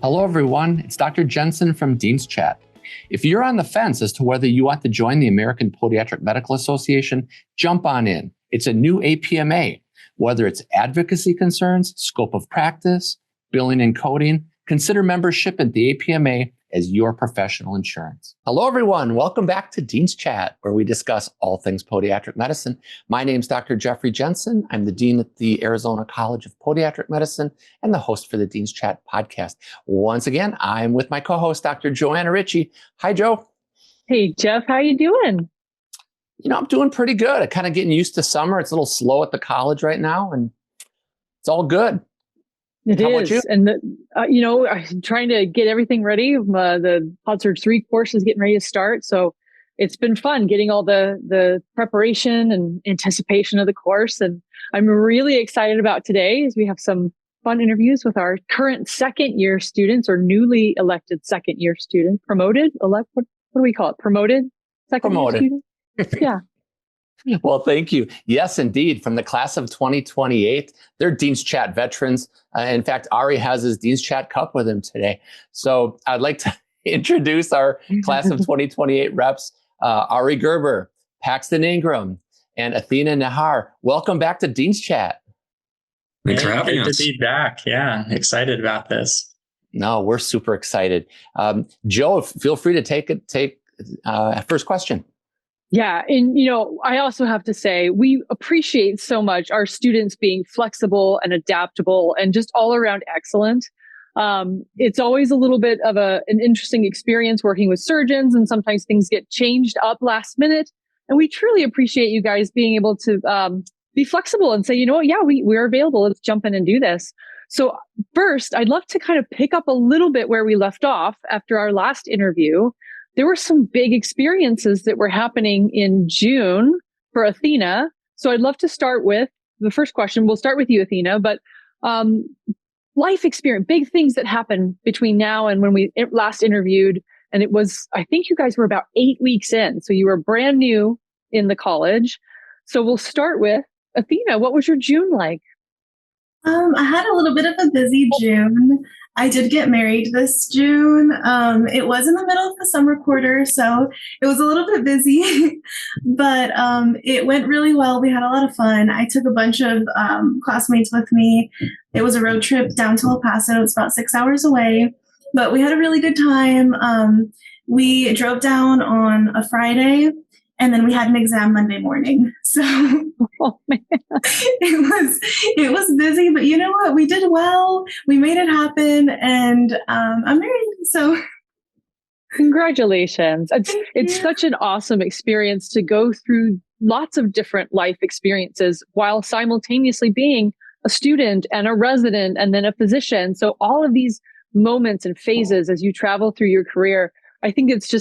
Hello, everyone. It's Dr. Jensen from Dean's Chat. If you're on the fence as to whether you want to join the American Podiatric Medical Association, jump on in. It's a new APMA. Whether it's advocacy concerns, scope of practice, billing and coding, consider membership at the APMA as your professional insurance. Hello, everyone. Welcome back to Dean's Chat, where we discuss all things podiatric medicine. My name's Dr. Jeffrey Jensen. I'm the Dean at the Arizona College of Podiatric Medicine and the host for the Dean's Chat podcast. Once again, I'm with my co-host, Dr. Joanna Ritchie. Hi, Joe. Hey, Jeff. How you doing? I'm doing pretty good. I'm kind of getting used to summer. It's a little slow at the college right now, and it's all good. How about you? And I'm trying to get everything ready. The PodSurge 3 course is getting ready to start. So it's been fun getting all the preparation and anticipation of the course. And I'm really excited about today as we have some fun interviews with our current second year students or newly elected second year students. What do we call it? Promoted second year students? Yeah. Well, thank you. Yes, indeed. From the class of 2028, they're Dean's Chat veterans. In fact, Ari has his Dean's Chat cup with him today. So I'd like to introduce our class of 2028 reps, Ari Gerber, Paxton Ingram, and Athena Najar. Welcome back to Dean's Chat. Thanks for having us. Good to be back. Yeah, excited about this. No, we're super excited. Joe, feel free to take first question. Yeah. And, I also have to say, we appreciate so much our students being flexible and adaptable and just all around excellent. It's always a little bit of an interesting experience working with surgeons, and sometimes things get changed up last minute. And we truly appreciate you guys being able to be flexible and say, we're available. Let's jump in and do this. So first, I'd love to kind of pick up a little bit where we left off after our last interview. There were some big experiences that were happening in June for Athena. So I'd love to start with the first question. We'll start with you, Athena, but life experience, big things that happened between now and when we last interviewed. And it was, I think you guys were about 8 weeks in. So you were brand new in the college. So we'll start with Athena. What was your June like? I had a little bit of a busy June. I did get married this June. It was in the middle of the summer quarter, so it was a little bit busy, but it went really well. We had a lot of fun. I took a bunch of classmates with me. It was a road trip down to El Paso. It's about 6 hours away, but we had a really good time. We drove down on a Friday, and then we had an exam Monday morning. So it was busy, but you know what? We did well. We made it happen, and I'm married. So congratulations. It's such an awesome experience to go through lots of different life experiences while simultaneously being a student and a resident and then a physician. So all of these moments and phases as you travel through your career, I think it's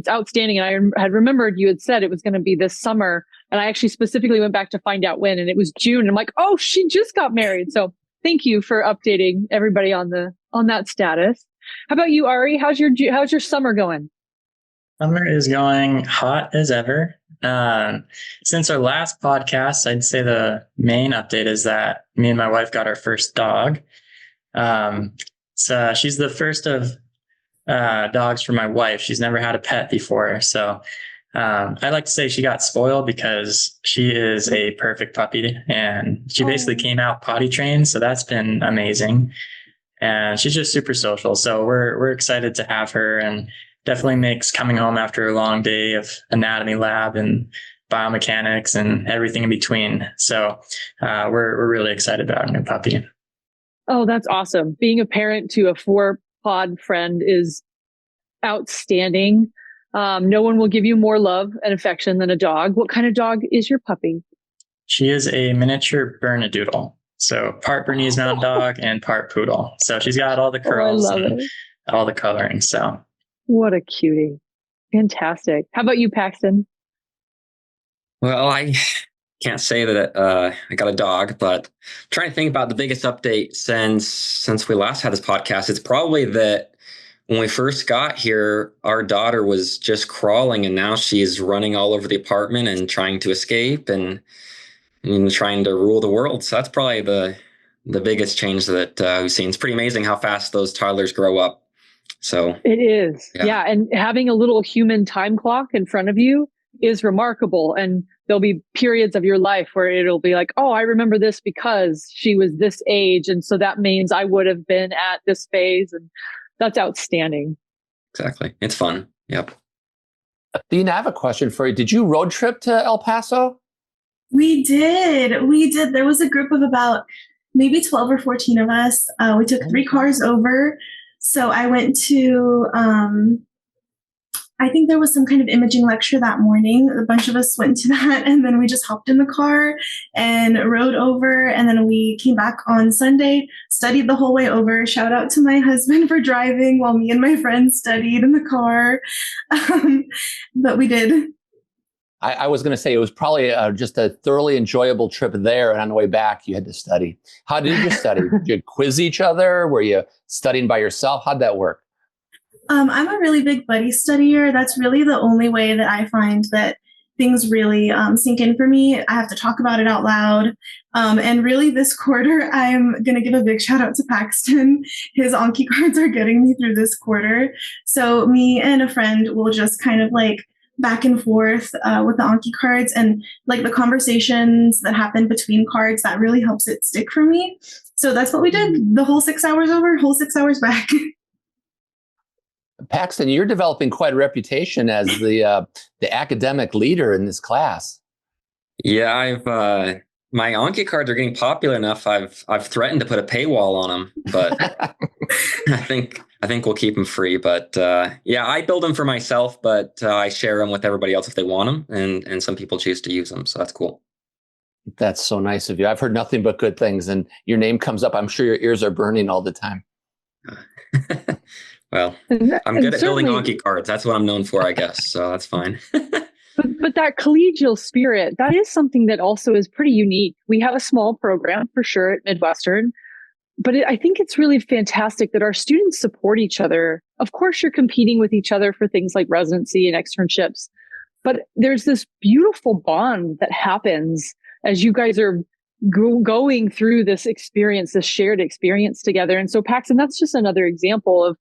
outstanding. And I had remembered you had said it was going to be this summer. And I actually specifically went back to find out when, and it was June. And I'm like, oh, she just got married. So thank you for updating everybody on that status. How about you, Ari? How's your summer going? Summer is going hot as ever. Since our last podcast, I'd say the main update is that me and my wife got our first dog. So she's the first of dogs for my wife. She's never had a pet before. So I like to say she got spoiled because she is a perfect puppy, and she basically came out potty trained. So that's been amazing. And she's just super social. So we're excited to have her, and definitely makes coming home after a long day of anatomy lab and biomechanics and everything in between. So we're really excited about our new puppy. Oh, that's awesome. Being a parent to a 4-pod friend is outstanding. No one will give you more love and affection than a dog. What kind of dog is your puppy? She is a miniature Bernedoodle. So part Bernese Mountain Dog and part Poodle. So she's got all the curls and all the coloring. So what a cutie. Fantastic. How about you, Paxton? Well, I can't say that I got a dog, but I'm trying to think about the biggest update since we last had this podcast. It's probably that when we first got here, our daughter was just crawling, and now she's running all over the apartment and trying to escape and trying to rule the world. So that's probably the the biggest change that we've seen. It's pretty amazing how fast those toddlers grow up. So it is. Yeah. And having a little human time clock in front of you is remarkable. And there'll be periods of your life where it'll be like, oh, I remember this because she was this age. And so that means I would have been at this phase. And that's outstanding. Exactly. It's fun. Yep. Athena, I have a question for you. Did you road trip to El Paso? We did. We did. There was a group of about maybe 12 or 14 of us. We took 3 cars over. So I went to, I think there was some kind of imaging lecture that morning. A bunch of us went to that, and then we just hopped in the car and rode over. And then we came back on Sunday, studied the whole way over. Shout out to my husband for driving while me and my friends studied in the car. But we did. I was going to say it was probably just a thoroughly enjoyable trip there, and on the way back, you had to study. How did you study? Did you quiz each other? Were you studying by yourself? How'd that work? I'm a really big buddy studier. That's really the only way that I find that things really sink in for me. I have to talk about it out loud. And really this quarter, I'm going to give a big shout out to Paxton. His Anki cards are getting me through this quarter. So me and a friend will just kind of like back and forth with the Anki cards, and like the conversations that happen between cards, that really helps it stick for me. So that's what we did. The whole 6 hours over, whole 6 hours back. Paxton, you're developing quite a reputation as the academic leader in this class. Yeah, I've my Anki cards are getting popular enough. I've threatened to put a paywall on them, but I think we'll keep them free. But yeah, I build them for myself, but I share them with everybody else if they want them, and some people choose to use them. So that's cool. That's so nice of you. I've heard nothing but good things, and your name comes up. I'm sure your ears are burning all the time. Well, I'm good at building Anki cards. That's what I'm known for, I guess. So that's fine. But that collegial spirit, that is something that also is pretty unique. We have a small program for sure at Midwestern, but I think it's really fantastic that our students support each other. Of course, you're competing with each other for things like residency and externships, but there's this beautiful bond that happens as you guys are going through this experience, this shared experience together. And so Paxton, that's just another example of,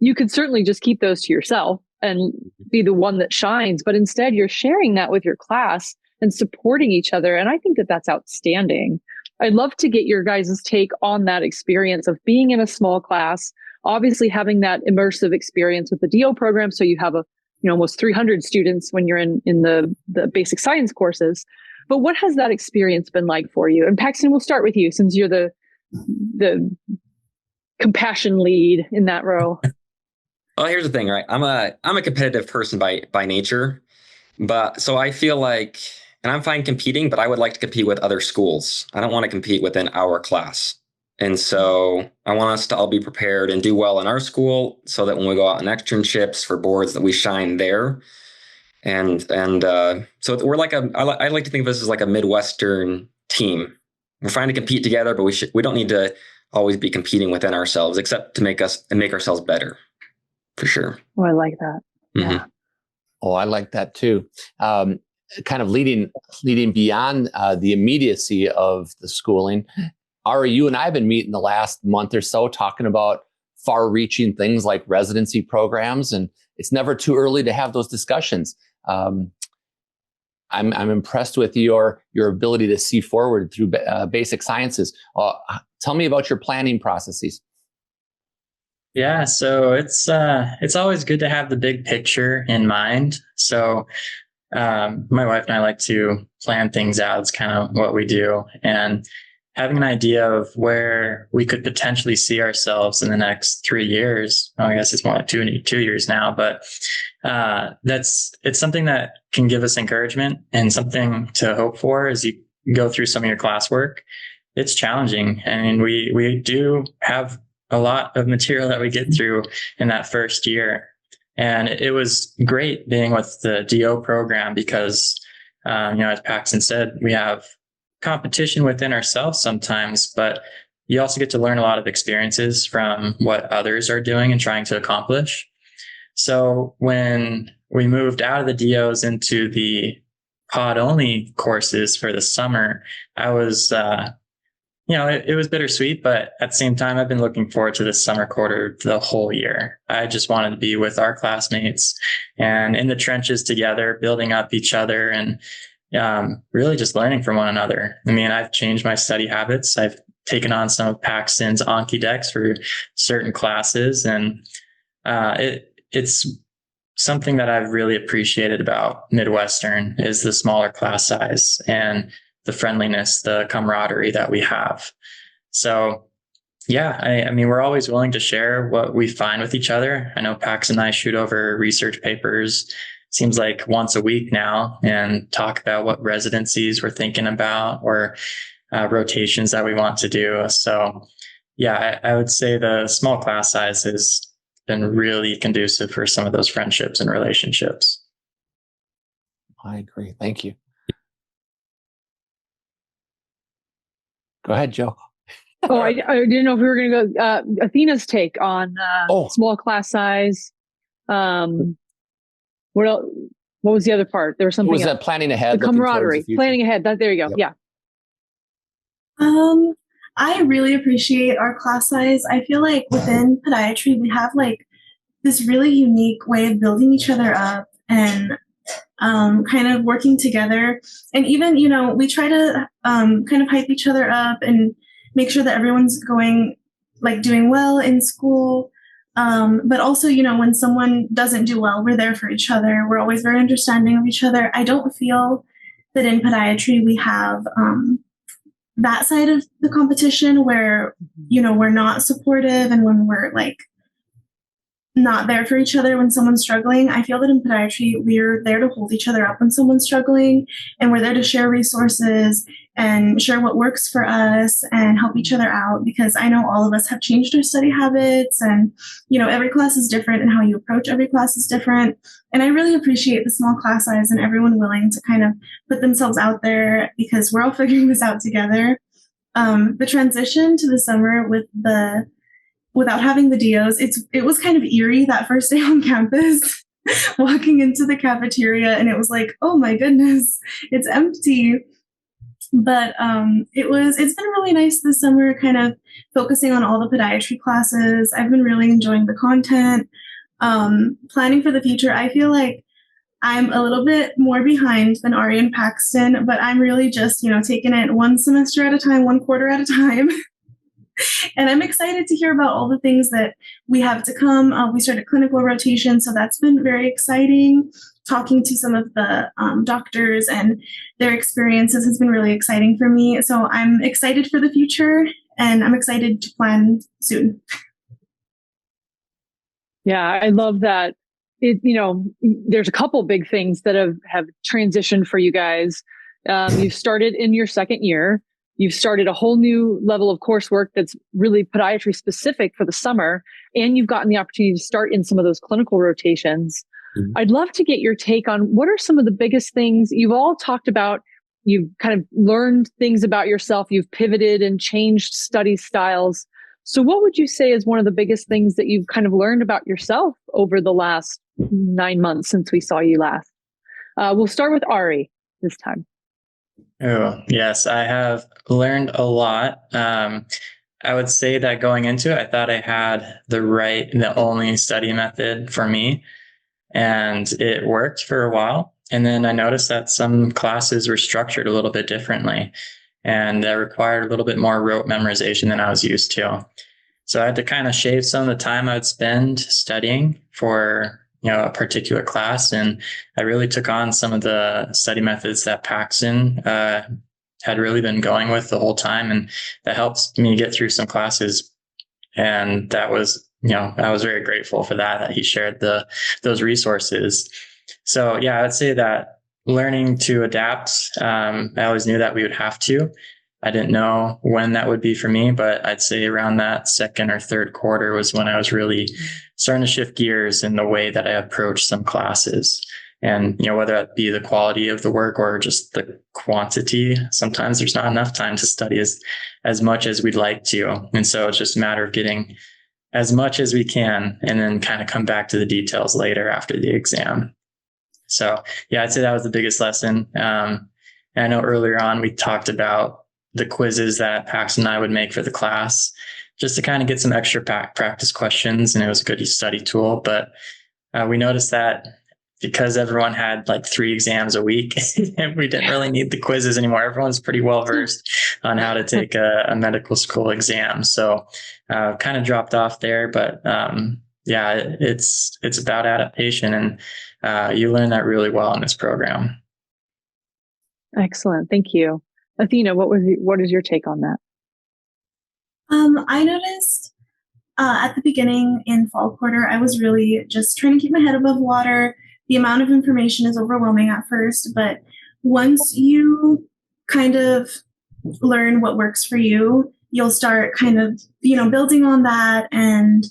you could certainly just keep those to yourself and be the one that shines, but instead you're sharing that with your class and supporting each other. And I think that that's outstanding. I'd love to get your guys' take on that experience of being in a small class, obviously having that immersive experience with the DO program. So you have almost 300 students when you're in the basic science courses. But what has that experience been like for you? And Paxton, we'll start with you since you're the compassion lead in that role. Well, here's the thing, right? I'm a competitive person by nature, but so I feel like, and I'm fine competing, but I would like to compete with other schools. I don't want to compete within our class. And so I want us to all be prepared and do well in our school so that when we go out on externships for boards that we shine there. And so we're like I like to think of us as like a Midwestern team. We're trying to compete together, but we don't need to always be competing within ourselves, except to make ourselves better. For sure. Oh, I like that. Mm-hmm. Yeah. Oh, I like that too. Kind of leading beyond the immediacy of the schooling. Ari, you and I have been meeting the last month or so talking about far-reaching things like residency programs, and it's never too early to have those discussions. I'm impressed with your ability to see forward through basic sciences. Tell me about your planning processes. Yeah, so it's always good to have the big picture in mind. So my wife and I like to plan things out. It's kind of what we do. And having an idea of where we could potentially see ourselves in the next 3 years. I guess it's more like 2 years now, but it's something that can give us encouragement and something to hope for as you go through some of your classwork. It's challenging. I mean, we do have a lot of material that we get through in that first year. And it was great being with the DO program because, as Paxton said, we have competition within ourselves sometimes, but you also get to learn a lot of experiences from what others are doing and trying to accomplish. So when we moved out of the DOs into the pod only courses for the summer, I was, it was bittersweet, but at the same time, I've been looking forward to this summer quarter the whole year. I just wanted to be with our classmates and in the trenches together, building up each other and really just learning from one another. I mean, I've changed my study habits. I've taken on some of Paxton's Anki decks for certain classes, and it's something that I've really appreciated about Midwestern is the smaller class size and the friendliness, the camaraderie that we have. So yeah, I mean, we're always willing to share what we find with each other. I know Pax and I shoot over research papers, seems like once a week now, and talk about what residencies we're thinking about or rotations that we want to do. So yeah, I would say the small class size has been really conducive for some of those friendships and relationships. I agree. Thank you. Go ahead, Joe. I didn't know if we were going to go Athena's take on small class size. What else? What was the other part? There was something. Was that planning ahead? The camaraderie, planning ahead. There you go. Yep. Yeah. I really appreciate our class size. I feel like within podiatry, we have like this really unique way of building each other up and kind of working together. And even, we try to kind of hype each other up and make sure that everyone's doing well in school. But also, when someone doesn't do well, we're there for each other. We're always very understanding of each other. I don't feel that in podiatry we have that side of the competition where, we're not supportive and when we're like not there for each other when someone's struggling. I feel that in podiatry, we're there to hold each other up when someone's struggling, and we're there to share resources and share what works for us and help each other out, because I know all of us have changed our study habits, and, every class is different and how you approach every class is different. And I really appreciate the small class size and everyone willing to kind of put themselves out there, because we're all figuring this out together. The transition to the summer without having the DOs, it was kind of eerie that first day on campus, walking into the cafeteria, and it was like, oh my goodness, it's empty. But it's been really nice this summer, kind of focusing on all the podiatry classes. I've been really enjoying the content. Planning for the future, I feel like I'm a little bit more behind than Ari and Paxton, but I'm really just, taking it one semester at a time, one quarter at a time. And I'm excited to hear about all the things that we have to come. We started clinical rotation, so that's been very exciting. Talking to some of the doctors and their experiences has been really exciting for me. So I'm excited for the future, and I'm excited to plan soon. Yeah, I love that. There's a couple big things that have transitioned for you guys. You've started in your second year. You've started a whole new level of coursework that's really podiatry specific for the summer, and you've gotten the opportunity to start in some of those clinical rotations. Mm-hmm. I'd love to get your take on what are some of the biggest things you've all talked about. You've kind of learned things about yourself. You've pivoted and changed study styles. So what would you say is one of the biggest things that you've kind of learned about yourself over the last 9 months since we saw you last? We'll start with Ari this time. Oh, yes, I have learned a lot. I would say that going into it, I thought I had the only study method for me, and it worked for a while. And then I noticed that some classes were structured a little bit differently, and that required a little bit more rote memorization than I was used to. So I had to kind of shave some of the time I would spend studying for a particular class. And I really took on some of the study methods that Paxton had really been going with the whole time. And that helps me get through some classes. And that was, I was very grateful for that he shared those resources. So yeah, I would say that learning to adapt, I always knew that we would have to. I didn't know when that would be for me, but I'd say around that second or third quarter was when I was really starting to shift gears in the way that I approach some classes. And, whether that be the quality of the work or just the quantity, sometimes there's not enough time to study as much as we'd like to. And so it's just a matter of getting as much as we can and then kind of come back to the details later after the exam. So yeah, I'd say that was the biggest lesson. And I know earlier on we talked about the quizzes that Paxton and I would make for the class, just to kind of get some extra practice questions. And it was a good study tool. But we noticed that because everyone had like 3 exams a week, we didn't really need the quizzes anymore. Everyone's pretty well versed on how to take a medical school exam. So kind of dropped off there. But yeah, it's about adaptation, and you learn that really well in this program. Excellent. Thank you. Athena, what is your take on that? I noticed at the beginning in fall quarter, I was really just trying to keep my head above water. The amount of information is overwhelming at first, but once you kind of learn what works for you, you'll start kind of, building on that and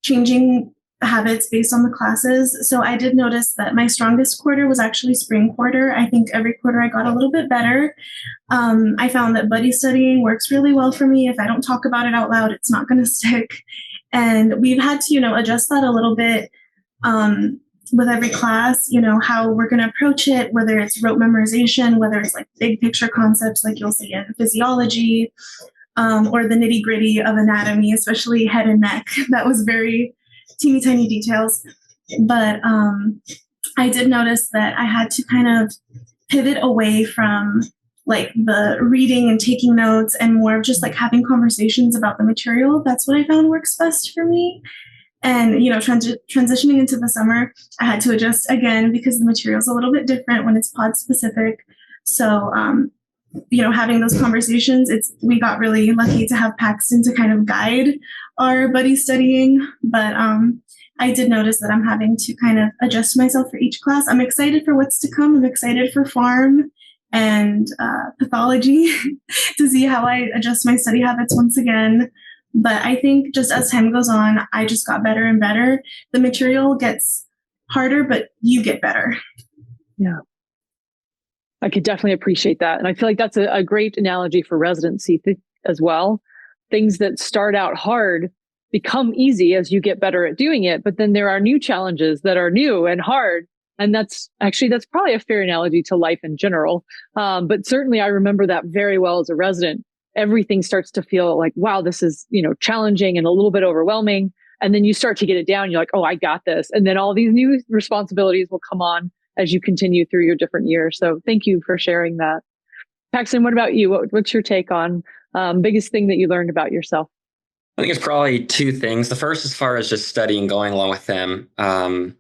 changing habits based on the classes. So I did notice that my strongest quarter was actually spring quarter. I think every quarter I got a little bit better. I found that buddy studying works really well for me. If I don't talk about it out loud, it's not going to stick. And we've had to, adjust that a little bit with every class, how we're going to approach it, whether it's rote memorization, whether it's like big picture concepts like you'll see in physiology, or the nitty gritty of anatomy, especially head and neck. That was very teeny tiny details. But I did notice that I had to kind of pivot away from like the reading and taking notes and more of just like having conversations about the material. That's what I found works best for me. And, transitioning into the summer, I had to adjust again because the material is a little bit different when it's pod specific. So, having those conversations, we got really lucky to have Paxton to kind of guide our buddy studying. But I did notice that I'm having to kind of adjust myself for each class. I'm excited for what's to come. I'm excited for pharm and pathology to see how I adjust my study habits once again. But I think just as time goes on, I just got better and better. The material gets harder, but you get better. Yeah. I could definitely appreciate that. And I feel like that's a great analogy for residency as well. Things that start out hard become easy as you get better at doing it. But then there are new challenges that are new and hard. And that's probably a fair analogy to life in general. But certainly I remember that very well as a resident. Everything starts to feel like, wow, this is, challenging and a little bit overwhelming. And then you start to get it down. You're like, oh, I got this. And then all these new responsibilities will come on as you continue through your different years. So thank you for sharing that. Paxton, what about you? What's your take on biggest thing that you learned about yourself? I think it's probably 2 things. The first, as far as just studying, going along with them. My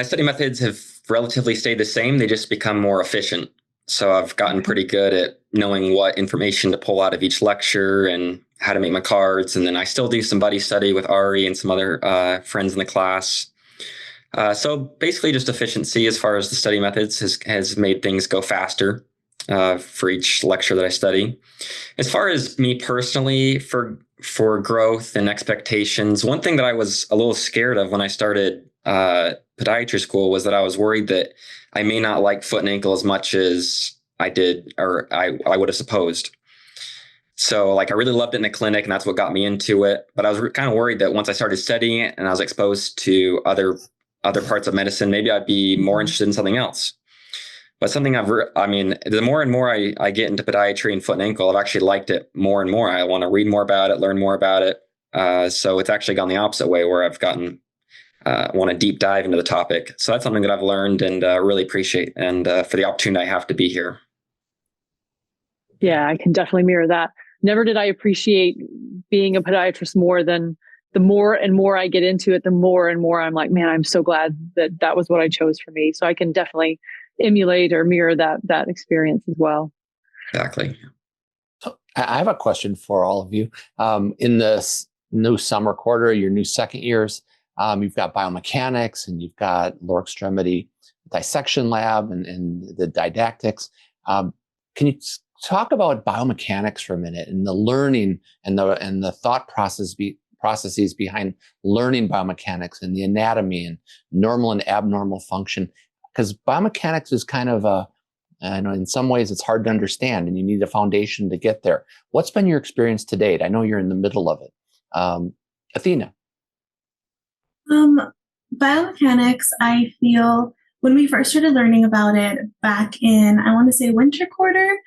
study methods have relatively stayed the same. They just become more efficient. So I've gotten pretty good at knowing what information to pull out of each lecture and how to make my cards. And then I still do some buddy study with Ari and some other friends in the class. So basically just efficiency as far as the study methods has made things go faster for each lecture that I study. As far as me personally, for growth and expectations, one thing that I was a little scared of when I started podiatry school was that I was worried that I may not like foot and ankle as much as I did, or I would have supposed. So like I really loved it in the clinic, and that's what got me into it. But I was kind of worried that once I started studying it and I was exposed to other parts of medicine, maybe I'd be more interested in something else. But something the more and more I get into podiatry and foot and ankle, I've actually liked it more and more. I want to read more about it, learn more about it. So it's actually gone the opposite way, where I've gotten want to deep dive into the topic. So that's something that I've learned and really appreciate, and for the opportunity I have to be here. Yeah, I can definitely mirror that. Never did I appreciate being a podiatrist more than the more and more I get into it, the more and more I'm like, man, I'm so glad that was what I chose for me. So I can definitely emulate or mirror that experience as well. Exactly. So I have a question for all of you. In this new summer quarter, your new second years, you've got biomechanics and you've got lower extremity dissection lab and the didactics. Can you talk about biomechanics for a minute and the learning and the thought processes behind learning biomechanics and the anatomy and normal and abnormal function? Because biomechanics is kind of in some ways it's hard to understand and you need a foundation to get there. What's been your experience to date? I know you're in the middle of it. Athena. Biomechanics, I feel, when we first started learning about it back in, I want to say winter quarter,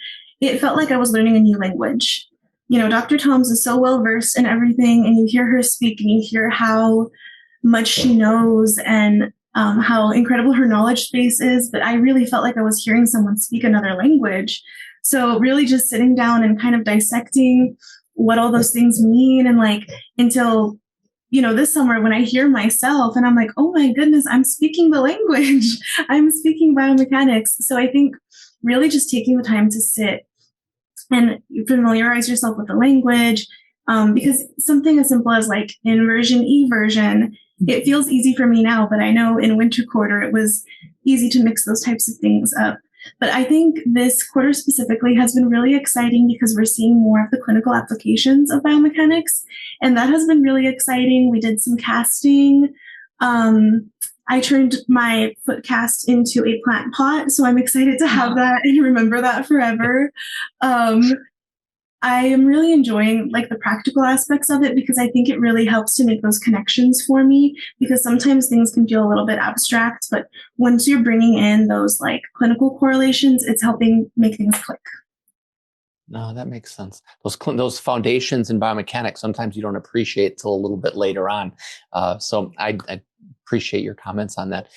it felt like I was learning a new language. Dr. Toms is so well versed in everything, and you hear her speak and you hear how much she knows and how incredible her knowledge space is. But I really felt like I was hearing someone speak another language. So really just sitting down and kind of dissecting what all those things mean, and until this summer when I hear myself and I'm like, oh my goodness, I'm speaking the language. I'm speaking biomechanics. So I think really just taking the time to sit and familiarize yourself with the language, because something as simple as inversion, eversion, it feels easy for me now, but I know in winter quarter it was easy to mix those types of things up. But I think this quarter specifically has been really exciting because we're seeing more of the clinical applications of biomechanics, and that has been really exciting. We did some casting. I turned my foot cast into a plant pot, so I'm excited to have that and remember that forever. I am really enjoying the practical aspects of it because I think it really helps to make those connections for me, because sometimes things can feel a little bit abstract, but once you're bringing in those clinical correlations, it's helping make things click. No, that makes sense. Those foundations in biomechanics, sometimes you don't appreciate till a little bit later on. So I appreciate your comments on that.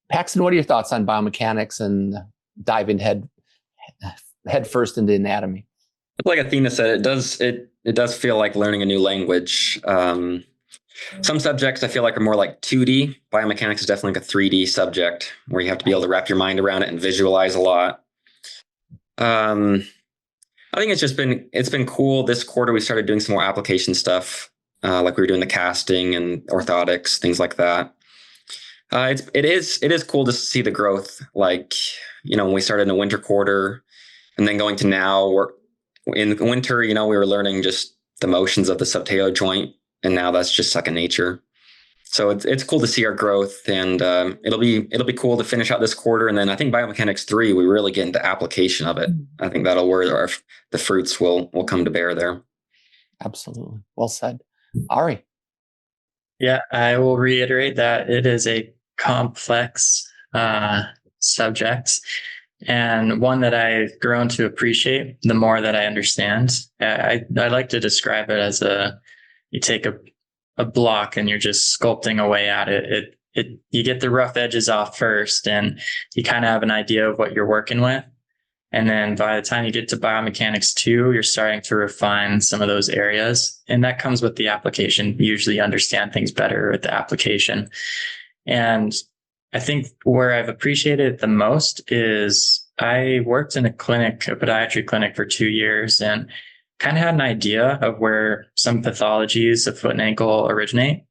Paxton, what are your thoughts on biomechanics and diving head first into anatomy? Like Athena said, it does feel like learning a new language. Some subjects I feel like are more like 2D. Biomechanics is definitely like a 3D subject where you have to be able to wrap your mind around it and visualize a lot. I think it's been cool. This quarter we started doing some more application stuff, like we were doing the casting and orthotics, things like that. It is cool to see the growth. When we started in the winter quarter, and then going to now, we're in winter. We were learning just the motions of the subtalar joint, and now that's just second nature. So it's cool to see our growth, and it'll be cool to finish out this quarter. And then I think biomechanics 3, we really get into application of it. I think that'll where the fruits will come to bear there. Absolutely. Well said. Ari. Yeah, I will reiterate that it is a complex subject, and one that I've grown to appreciate the more that I understand. I like to describe it as you take a block and you're just sculpting away at it. You get the rough edges off first, and you kind of have an idea of what you're working with. And then by the time you get to biomechanics 2, you're starting to refine some of those areas. And that comes with the application. You usually understand things better with the application. And I think where I've appreciated it the most is I worked in a podiatry clinic for 2 years, and kind of had an idea of where some pathologies of foot and ankle originate.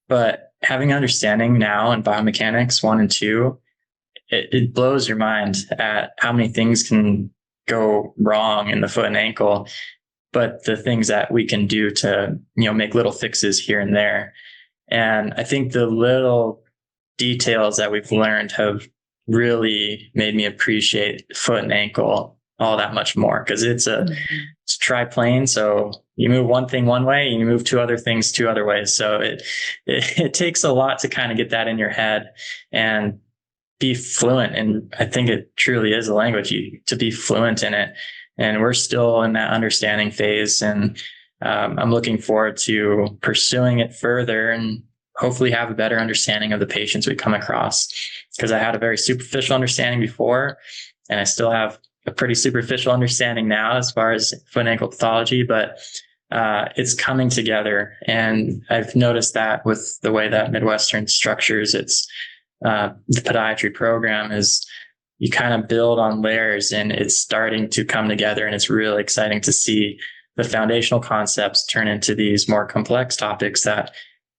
But having understanding now in biomechanics 1 and 2, it blows your mind at how many things can go wrong in the foot and ankle, but the things that we can do to, make little fixes here and there. And I think the little details that we've learned have really made me appreciate foot and ankle all that much more, because it's triplane. So you move one thing one way and you move 2 other things 2 other ways. So it takes a lot to kind of get that in your head and be fluent. And I think it truly is a language, to be fluent in it. And we're still in that understanding phase. And I'm looking forward to pursuing it further and hopefully have a better understanding of the patients we come across, because I had a very superficial understanding before, and I still have a pretty superficial understanding now as far as foot and ankle pathology, but it's coming together. And I've noticed that with the way that Midwestern structures the podiatry program is, you kind of build on layers, and it's starting to come together. And it's really exciting to see the foundational concepts turn into these more complex topics that,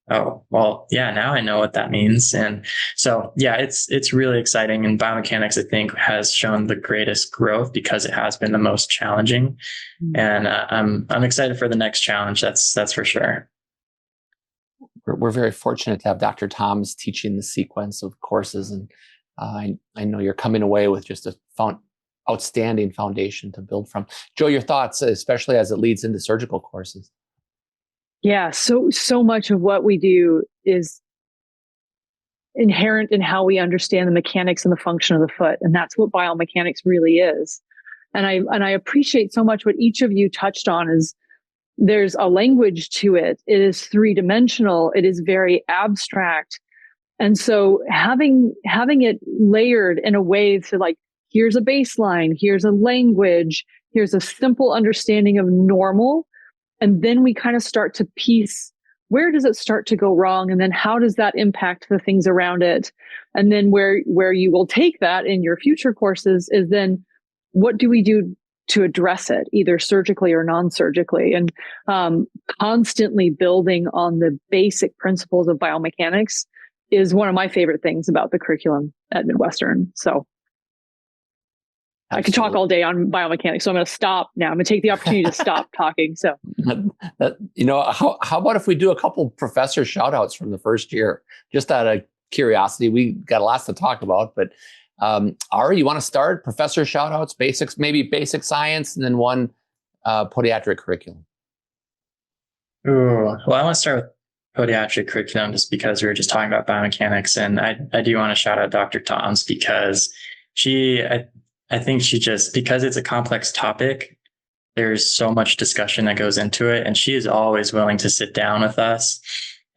oh, well, yeah, now I know what that means. And so, yeah, it's really exciting. And biomechanics, I think, has shown the greatest growth because it has been the most challenging. And I'm excited for the next challenge. That's for sure. We're very fortunate to have Dr. Toms teaching the sequence of courses. And I know you're coming away with just a outstanding foundation to build from. Joe, your thoughts, especially as it leads into surgical courses. Yeah, so much of what we do inherent in how we understand the mechanics and the function of the foot. And that's what biomechanics really is. And I appreciate so much what each of you touched on is there's a language to it. It is 3-dimensional. It is very abstract. And so having it layered in a way to like, here's a baseline, here's a language, here's a simple understanding of normal. And then we kind of start to piece, where does it start to go wrong? And then how does that impact the things around it? And then where you will take that in your future courses is then what do we do to address it, either surgically or non-surgically? And constantly building on the basic principles of biomechanics is one of my favorite things about the curriculum at Midwestern. So absolutely. I could talk all day on biomechanics, so I'm going to stop now. I'm going to take the opportunity to stop talking. So, how about if we do a couple professor shout outs from the first year, just out of curiosity? We got lots to talk about, but Ari, you want to start? Professor shout outs, basics, maybe basic science, and then one podiatric curriculum. Ooh, well, I want to start with podiatric curriculum just because we were just talking about biomechanics. And I do want to shout out Dr. Toms because I think she just, because it's a complex topic, there's so much discussion that goes into it. And she is always willing to sit down with us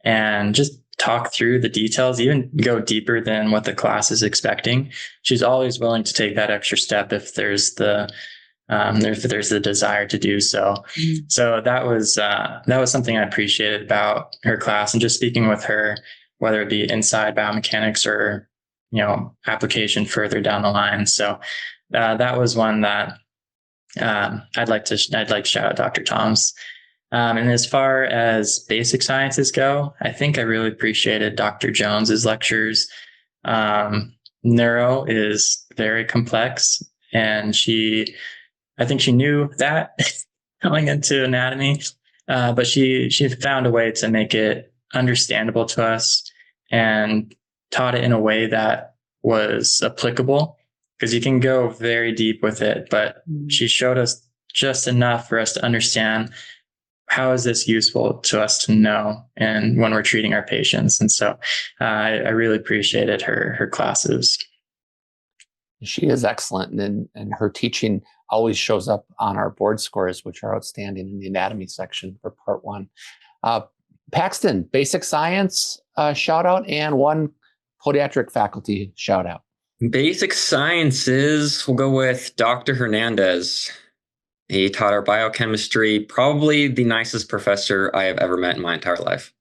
and just talk through the details, even go deeper than what the class is expecting. She's always willing to take that extra step if there's the desire to do so. So that was something I appreciated about her class, and just speaking with her, whether it be inside biomechanics or, application further down the line. So that was one that I'd like to shout out Dr. Toms. And as far as basic sciences go, I think I really appreciated Dr. Jones's lectures. Neuro is very complex, and I think she knew that going into anatomy, but she found a way to make it understandable to us and taught it in a way that was applicable, because you can go very deep with it, but she showed us just enough for us to understand how is this useful to us to know and when we're treating our patients. And so I really appreciated her classes. She is excellent, and her teaching always shows up on our board scores, which are outstanding in the anatomy section for part 1. Paxton, basic science shout out, and one podiatric faculty shout out. Basic sciences, we'll go with Dr. Hernandez. He taught our biochemistry, probably the nicest professor I have ever met in my entire life.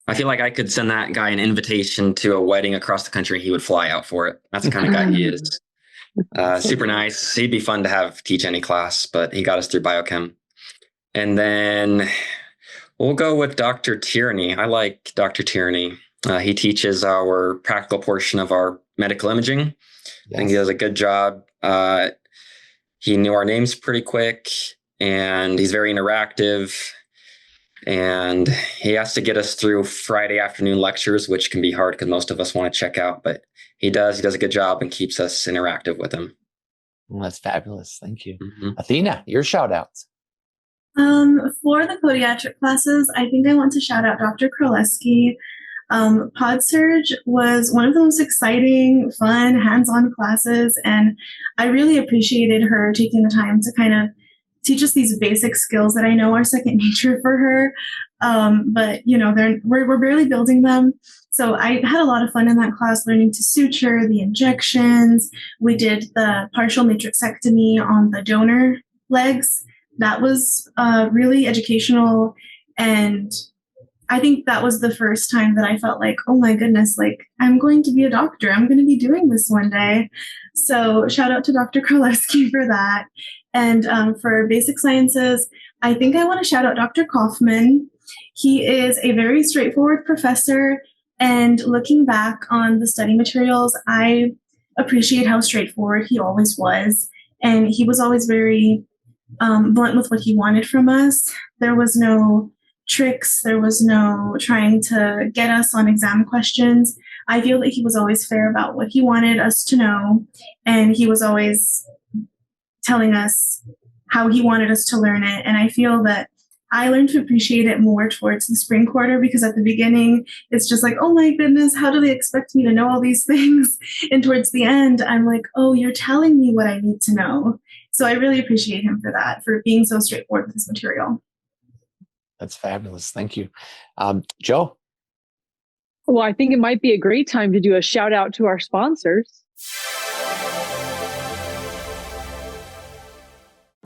I feel like I could send that guy an invitation to a wedding across the country. He would fly out for it. That's the kind of guy he is. Super nice. He'd be fun to have teach any class, but he got us through biochem. And then we'll go with Dr. Tierney. I like Dr. Tierney. He teaches our practical portion of our medical imaging. Yes. I think he does a good job. He knew our names pretty quick, and he's very interactive. And he has to get us through Friday afternoon lectures, which can be hard because most of us want to check out, but he does a good job and keeps us interactive with him. Well, that's fabulous. Thank you. Mm-hmm. Athena, your shout outs. For the podiatric classes, I think I want to shout out Dr. Kraleski. PodSurg was one of the most exciting, fun, hands-on classes, and I really appreciated her taking the time to kind of teach us these basic skills that I know are second nature for her, but we're barely building them. So I had a lot of fun in that class, learning to suture, the injections. We did the partial matrixectomy on the donor legs. That was really educational, and I think that was the first time that I felt like, oh my goodness, like I'm going to be a doctor. I'm going to be doing this one day. So shout out to Dr. Kraleski for that. And for basic sciences, I think I want to shout out Dr. Kaufman. He is a very straightforward professor. And looking back on the study materials, I appreciate how straightforward he always was. And he was always very blunt with what he wanted from us. There was no tricks. There was no trying to get us on exam questions. I feel that he was always fair about what he wanted us to know. And he was always telling us how he wanted us to learn it. And I feel that I learned to appreciate it more towards the spring quarter, because at the beginning, it's just like, oh my goodness, how do they expect me to know all these things? And towards the end, I'm like, oh, you're telling me what I need to know. So I really appreciate him for that, for being so straightforward with this material. That's fabulous. Thank you. Joe? Well, I think it might be a great time to do a shout out to our sponsors.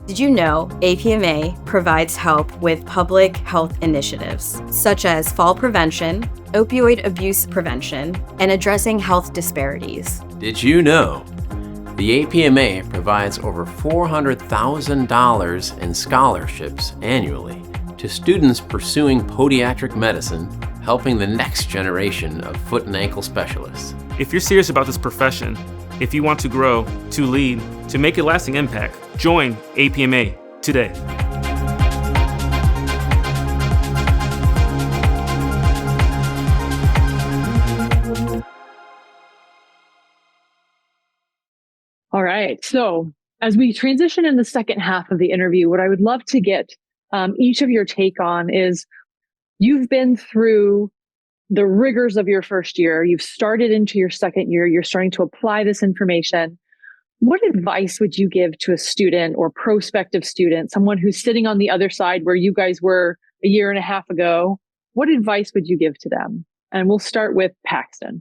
Did you know APMA provides help with public health initiatives such as fall prevention, opioid abuse prevention, and addressing health disparities? Did you know the APMA provides over $400,000 in scholarships annually to students pursuing podiatric medicine, helping the next generation of foot and ankle specialists? If you're serious about this profession, if you want to grow, to lead, to make a lasting impact, join APMA today. All right. So as we transition in the second half of the interview, what I would love to get each of your take on is, you've been through the rigors of your first year. You've started into your second year. You're starting to apply this information. What advice would you give to a student or prospective student, someone who's sitting on the other side where you guys were a year and a half ago? What advice would you give to them? And we'll start with Paxton.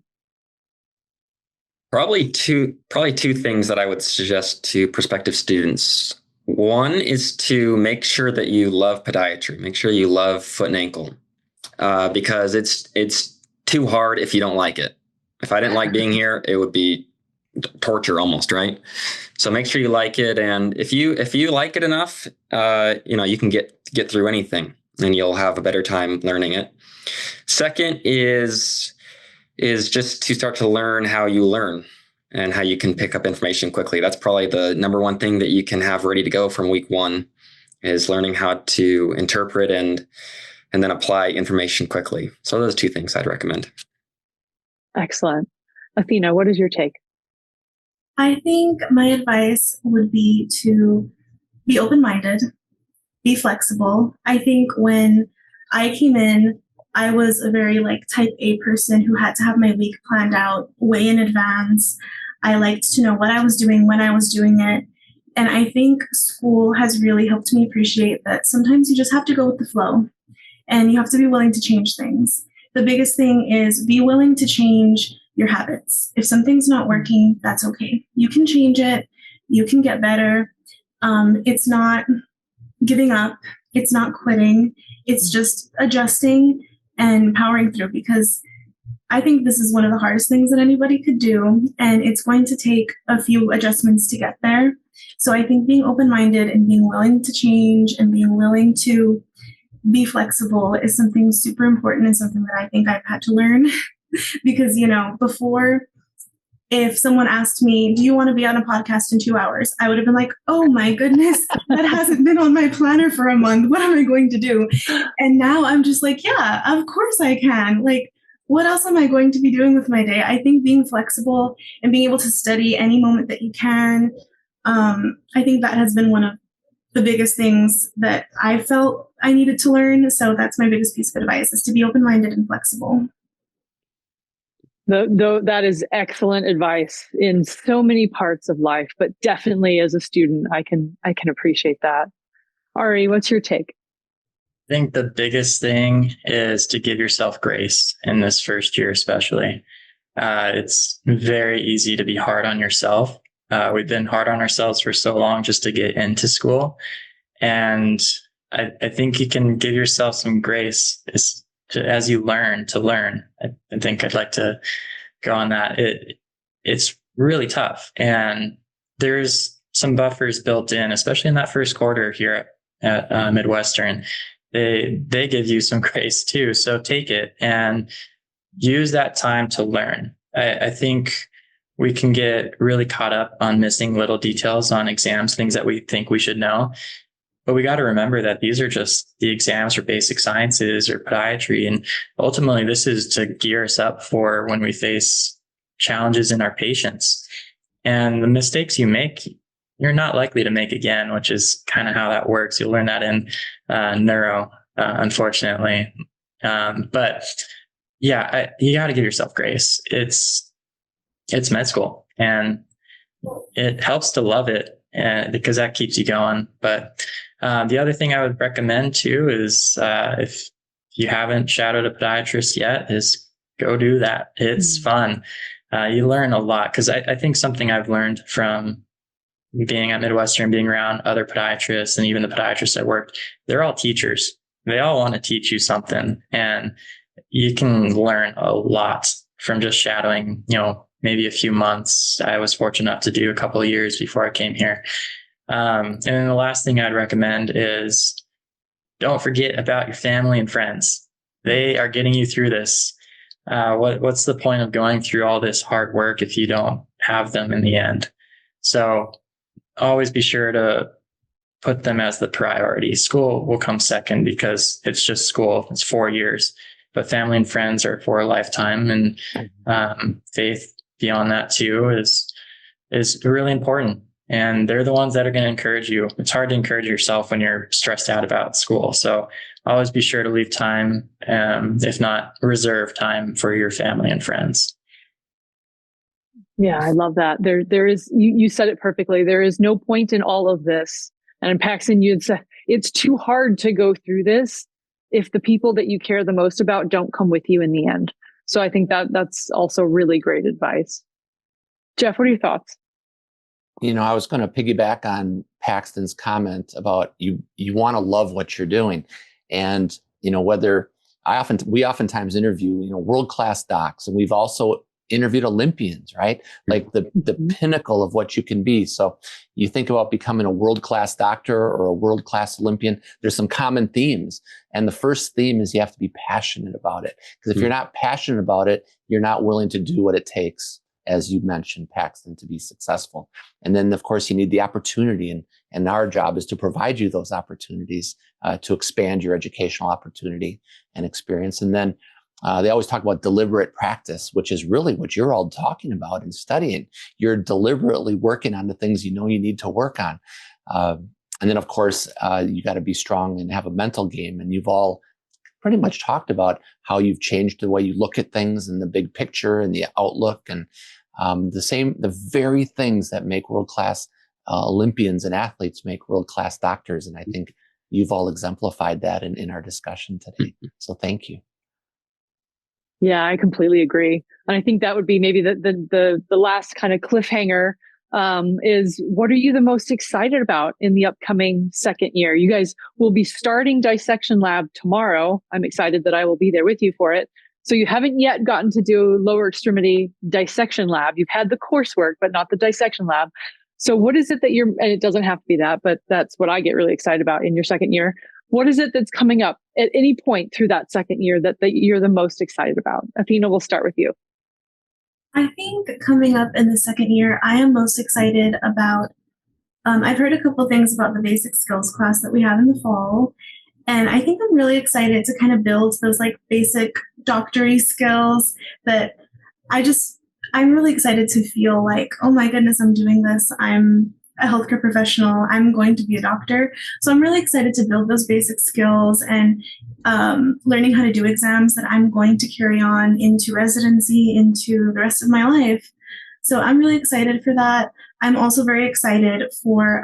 Probably two things that I would suggest to prospective students. One is to make sure that you love podiatry. Make sure you love foot and ankle, because it's too hard if you don't like it. If I didn't like being here, it would be torture almost, right? So make sure you like it, and if you like it enough, you can get through anything, and you'll have a better time learning it. Second is just to start to learn how you learn and how you can pick up information quickly. That's probably the number one thing that you can have ready to go from week one, is learning how to interpret and then apply information quickly. So those are two things I'd recommend. Excellent. Athena, what is your take? I think my advice would be to be open-minded, be flexible. I think when I came in, I was a very type A person who had to have my week planned out way in advance. I liked to know what I was doing, when I was doing it. And I think school has really helped me appreciate that sometimes you just have to go with the flow, and you have to be willing to change things. The biggest thing is be willing to change your habits. If something's not working, that's okay. You can change it. You can get better. It's not giving up. It's not quitting. It's just adjusting and powering through, because I think this is one of the hardest things that anybody could do, and it's going to take a few adjustments to get there. So I think being open-minded and being willing to change and being willing to be flexible is something super important, and something that I think I've had to learn because, before, if someone asked me, do you want to be on a podcast in 2 hours? I would have been like, oh my goodness, that hasn't been on my planner for a month. What am I going to do? And now I'm just like, yeah, of course I can. What else am I going to be doing with my day? I think being flexible and being able to study any moment that you can, I think that has been one of the biggest things that I felt I needed to learn. So that's my biggest piece of advice, is to be open-minded and flexible. That is excellent advice in so many parts of life, but definitely as a student, I can appreciate that. Ari, what's your take? I think the biggest thing is to give yourself grace in this first year, especially. It's very easy to be hard on yourself. We've been hard on ourselves for so long just to get into school. And I think you can give yourself some grace as you learn to learn. I think I'd like to go on that. It's really tough. And there's some buffers built in, especially in that first quarter here at Midwestern. They give you some grace too. So take it and use that time to learn. I think we can get really caught up on missing little details on exams, things that we think we should know. But we got to remember that these are just the exams for basic sciences or podiatry. And ultimately, this is to gear us up for when we face challenges in our patients. And the mistakes you make, you're not likely to make again, which is kind of how that works. You'll learn that in neuro, unfortunately. But yeah, you got to give yourself grace. It's med school, and it helps to love it, because that keeps you going. But the other thing I would recommend too is if you haven't shadowed a podiatrist yet, is go do that. It's fun. You learn a lot, because I think something I've learned from being at Midwestern, being around other podiatrists, and even the podiatrists I worked, they're all teachers. They all want to teach you something, and you can learn a lot from just shadowing, maybe a few months. I was fortunate enough to do a couple of years before I came here. And then the last thing I'd recommend is don't forget about your family and friends. They are getting you through this. What's the point of going through all this hard work if you don't have them in the end? So always be sure to put them as the priority. School will come second, because it's just school. It's 4 years, but family and friends are for a lifetime. And faith beyond that too is really important. And they're the ones that are going to encourage you. It's hard to encourage yourself when you're stressed out about school. So always be sure to leave time, if not reserve time, for your family and friends. Yeah, I love that. There is, you said it perfectly. There is no point in all of this. And Paxton, you'd say it's too hard to go through this if the people that you care the most about don't come with you in the end. So I think that's also really great advice. Jeff, what are your thoughts? I was going to piggyback on Paxton's comment about you want to love what you're doing. And, we oftentimes interview, world-class docs, and we've also interviewed Olympians, right? Like the pinnacle of what you can be. So you think about becoming a world-class doctor or a world-class Olympian, there's some common themes. And the first theme is you have to be passionate about it. Because if you're not passionate about it, you're not willing to do what it takes, as you mentioned, Paxton, to be successful. And then, of course, you need the opportunity. And our job is to provide you those opportunities to expand your educational opportunity and experience. And then they always talk about deliberate practice, which is really what you're all talking about and studying. You're deliberately working on the things you need to work on. And then, of course, you got to be strong and have a mental game. And you've all pretty much talked about how you've changed the way you look at things and the big picture and the outlook, and the very things that make world-class Olympians and athletes make world-class doctors. And I think you've all exemplified that in our discussion today. So thank you. Yeah, I completely agree. And I think that would be maybe the last kind of cliffhanger is, what are you the most excited about in the upcoming second year? You guys will be starting dissection lab tomorrow. I'm excited that I will be there with you for it. So you haven't yet gotten to do lower extremity dissection lab. You've had the coursework, but not the dissection lab. So what is it that and it doesn't have to be that, but that's what I get really excited about in your second year. What is it that's coming up at any point through that second year that you're the most excited about? Athena, we'll start with you. I think coming up in the second year, I am most excited about, I've heard a couple things about the basic skills class that we have in the fall. And I think I'm really excited to kind of build those like basic doctory skills that I'm really excited to feel like, oh my goodness, I'm doing this. I'm a healthcare professional. I'm going to be a doctor. So I'm really excited to build those basic skills and learning how to do exams that I'm going to carry on into residency, into the rest of my life. So I'm really excited for that. I'm also very excited for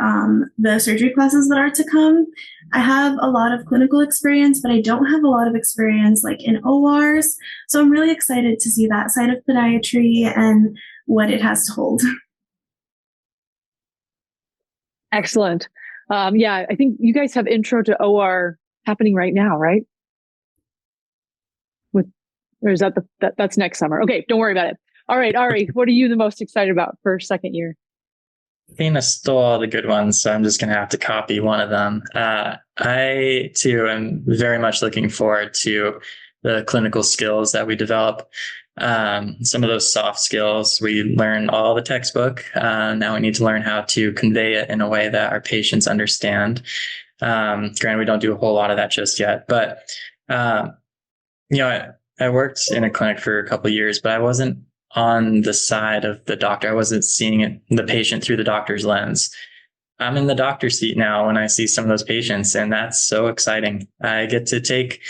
the surgery classes that are to come. I have a lot of clinical experience, but I don't have a lot of experience like in ORs. So I'm really excited to see that side of podiatry and what it has to hold. Excellent. Yeah, I think you guys have intro to OR happening right now, right? Or is that's next summer? Okay, don't worry about it. All right, Ari, what are you the most excited about for second year? Athena stole all the good ones, so I'm just going to have to copy one of them. I, too, am very much looking forward to the clinical skills that we develop. Some of those soft skills, we learn all the textbook. Now we need to learn how to convey it in a way that our patients understand. Granted, we don't do a whole lot of that just yet, but, I worked in a clinic for a couple of years, but I wasn't on the side of the doctor. I wasn't seeing the patient through the doctor's lens. I'm in the doctor's seat now when I see some of those patients, and that's so exciting. I get to take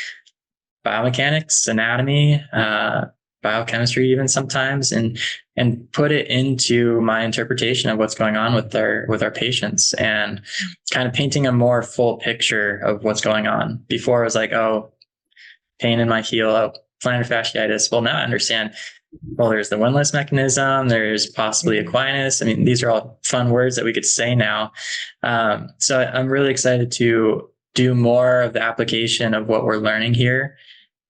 biomechanics, anatomy, biochemistry even sometimes, and put it into my interpretation of what's going on with our patients, and kind of painting a more full picture of what's going on. Before it was like, oh, pain in my heel, oh, plantar fasciitis. Well, now I understand. Well, there's the windlass mechanism. There's possibly Aquinas. I mean, these are all fun words that we could say now. So I'm really excited to do more of the application of what we're learning here.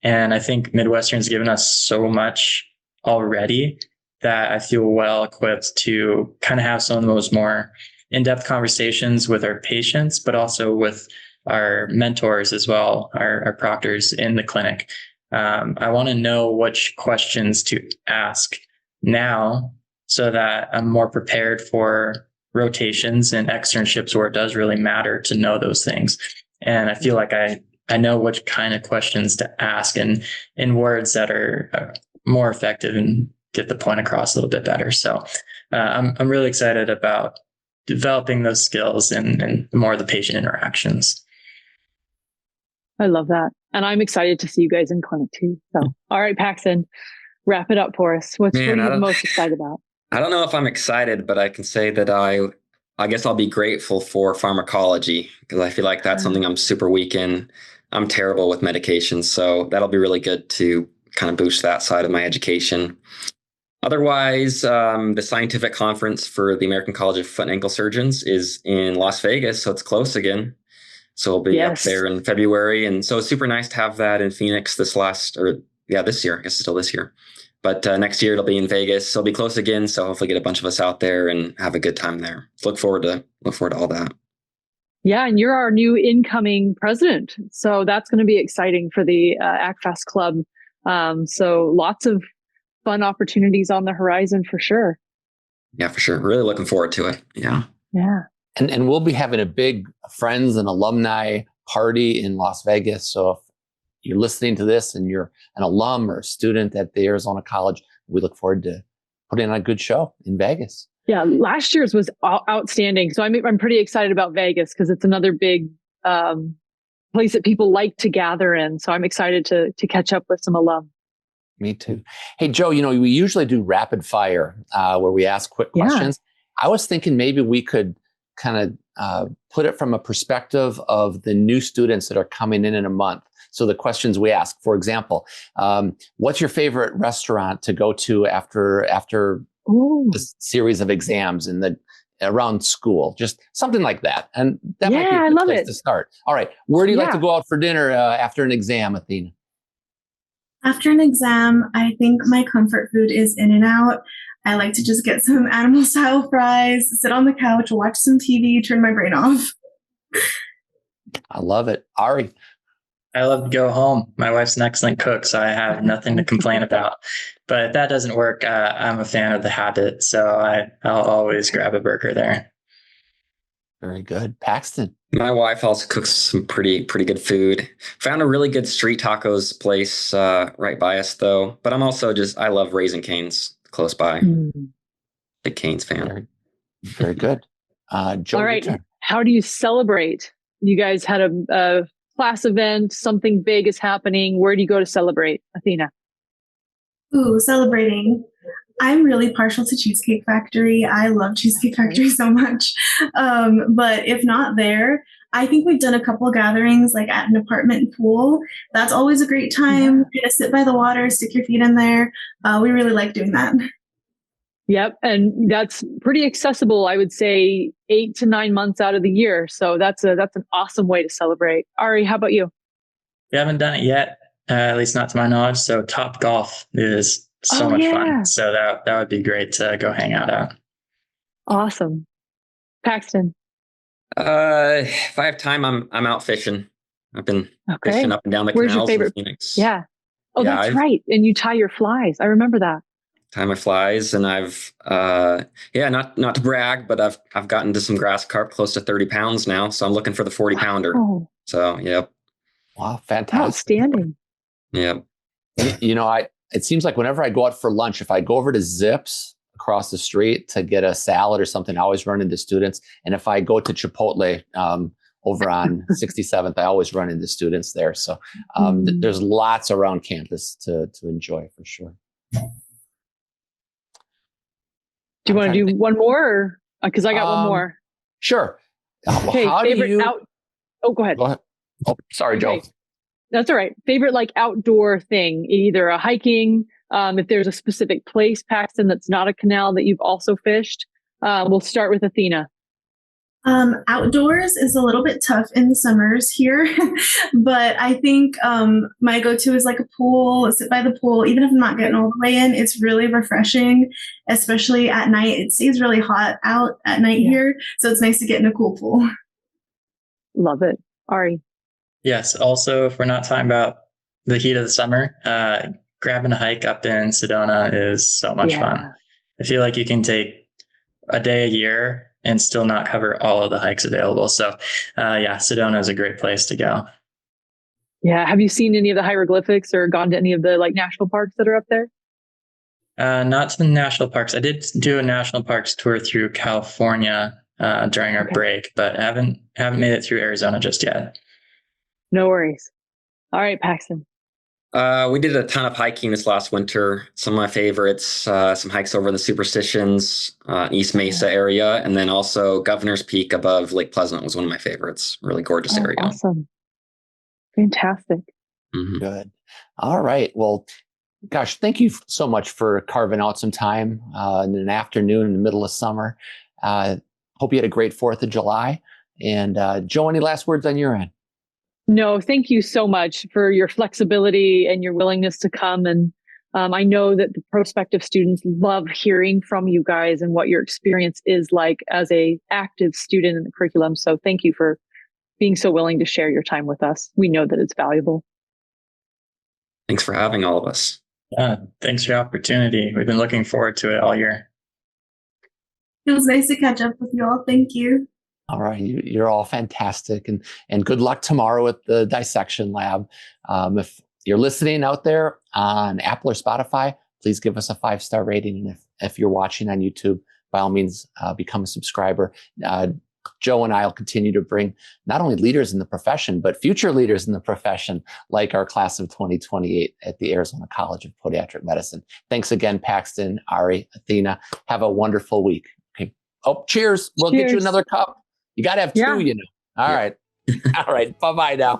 And I think Midwestern's given us so much already that I feel well equipped to kind of have some of those more in-depth conversations with our patients, but also with our mentors as well, our proctors in the clinic. I want to know which questions to ask now so that I'm more prepared for rotations and externships where it does really matter to know those things. And I feel like I know which kind of questions to ask and in words that are more effective and get the point across a little bit better. So I'm really excited about developing those skills and more of the patient interactions. I love that. And I'm excited to see you guys in clinic too. So, all right, Paxton, wrap it up for us. What are you the most excited about? I don't know if I'm excited, but I can say that I guess I'll be grateful for pharmacology, because I feel like that's something I'm super weak in. I'm terrible with medications, so that'll be really good to kind of boost that side of my education. Otherwise, the scientific conference for the American College of Foot and Ankle Surgeons is in Las Vegas, so it's close again. So we'll be up there in February. And so it's super nice to have that in Phoenix this year. I guess it's still this year. But next year it'll be in Vegas. So it'll be close again. So hopefully get a bunch of us out there and have a good time there. Look forward to all that. Yeah, and you're our new incoming president. So that's going to be exciting for the ACFAS Club. So lots of fun opportunities on the horizon for sure. Yeah, for sure. Really looking forward to it. Yeah. Yeah. And we'll be having a big friends and alumni party in Las Vegas. So if you're listening to this and you're an alum or a student at the Arizona College, we look forward to putting on a good show in Vegas. Yeah, last year's was outstanding. So I'm pretty excited about Vegas because it's another big place that people like to gather in. So I'm excited to catch up with some alum. Me too. Hey, Joe, we usually do rapid fire where we ask quick questions. I was thinking maybe we could kind of put it from a perspective of the new students that are coming in a month. So the questions we ask, for example, what's your favorite restaurant to go to after this series of exams around school? Just something like that. And that might be a good place to start. All right. Where do you like to go out for dinner after an exam, Athena? After an exam, I think my comfort food is In-N-Out. I like to just get some animal style fries, sit on the couch, watch some TV, turn my brain off. I love it. Ari? I love to go home. My wife's an excellent cook, so I have nothing to complain about. But if that doesn't work, I'm a fan of the habit, so I'll always grab a burger there. Very good. Paxton? My wife also cooks some pretty good food. Found a really good street tacos place right by us, though. But I'm also I love Raising Cane's close by. Big Cane's fan. Very good. Joe, all right. How do you celebrate? You guys had a class event, something big is happening. Where do you go to celebrate, Athena? Ooh, celebrating. I'm really partial to Cheesecake Factory. I love Cheesecake Factory so much. But if not there, I think we've done a couple gatherings like at an apartment pool. That's always a great time. Kind of sit by the water, stick your feet in there. We really like doing that. Yep. And that's pretty accessible, I would say 8 to 9 months out of the year. So that's an awesome way to celebrate. Ari, how about you? We haven't done it yet, at least not to my knowledge. So Top Golf is so much fun. So that would be great to go hang out at. Awesome. Paxton? If I have time, I'm out fishing. I've been fishing up and down the canals. Where's your favorite? In Phoenix. Yeah. Oh, yeah, that's right. And you tie your flies. I remember that. Tie my flies, and I've not to brag, but I've gotten to some grass carp close to 30 pounds now. So I'm looking for the 40 pounder. Oh. So yep. Wow, fantastic. Outstanding. Yep. It seems like whenever I go out for lunch, if I go over to Zips across the street to get a salad or something, I always run into students. And if I go to Chipotle over on 67th, I always run into students there. So there's lots around campus to enjoy for sure. Do you want to do one more? Because I got one more. Sure. Okay, how favorite do you... go ahead. Go ahead. Oh, sorry, Okay. Joe. That's all right. Favorite like outdoor thing, either a hiking, if there's a specific place, Paxton, that's not a canal that you've also fished. We'll start with Athena. Outdoors is a little bit tough in the summers here, but I think my go-to is like a pool, sit by the pool. Even if I'm not getting all the way in, it's really refreshing, especially at night. It stays really hot out at night here, so it's nice to get in a cool pool. Love it. Ari? Yes. Also, if we're not talking about the heat of the summer, grabbing a hike up in Sedona is so much fun. I feel like you can take a day a year and still not cover all of the hikes available. So Sedona is a great place to go. Yeah. Have you seen any of the hieroglyphics or gone to any of the like national parks that are up there? Not to the national parks. I did do a national parks tour through California during our break, but haven't made it through Arizona just yet. No worries. All right, Paxton. We did a ton of hiking this last winter. Some of my favorites, some hikes over the Superstitions, East Mesa area, and then also Governor's Peak above Lake Pleasant was one of my favorites. Really gorgeous area. Awesome. Fantastic. Mm-hmm. Good. All right. Well, gosh, thank you so much for carving out some time in an afternoon in the middle of summer. Hope you had a great 4th of July. And Joe, any last words on your end? No, thank you so much for your flexibility and your willingness to come. And I know that the prospective students love hearing from you guys and what your experience is like as a active student in the curriculum. So thank you for being so willing to share your time with us. We know that it's valuable. Thanks for having all of us. Thanks for the opportunity. We've been looking forward to it all year. It was nice to catch up with you all. Thank you. All right, you're all fantastic, and good luck tomorrow at the dissection lab. If you're listening out there on Apple or Spotify, please give us a 5-star rating. And if you're watching on YouTube, by all means, become a subscriber. Joe and I will continue to bring not only leaders in the profession, but future leaders in the profession, like our class of 2028 at the Arizona College of Podiatric Medicine. Thanks again, Paxton, Ari, Athena. Have a wonderful week. Okay. Oh, cheers. We'll get you another cup. You got to have 2, you know. All right. All right. Bye-bye now.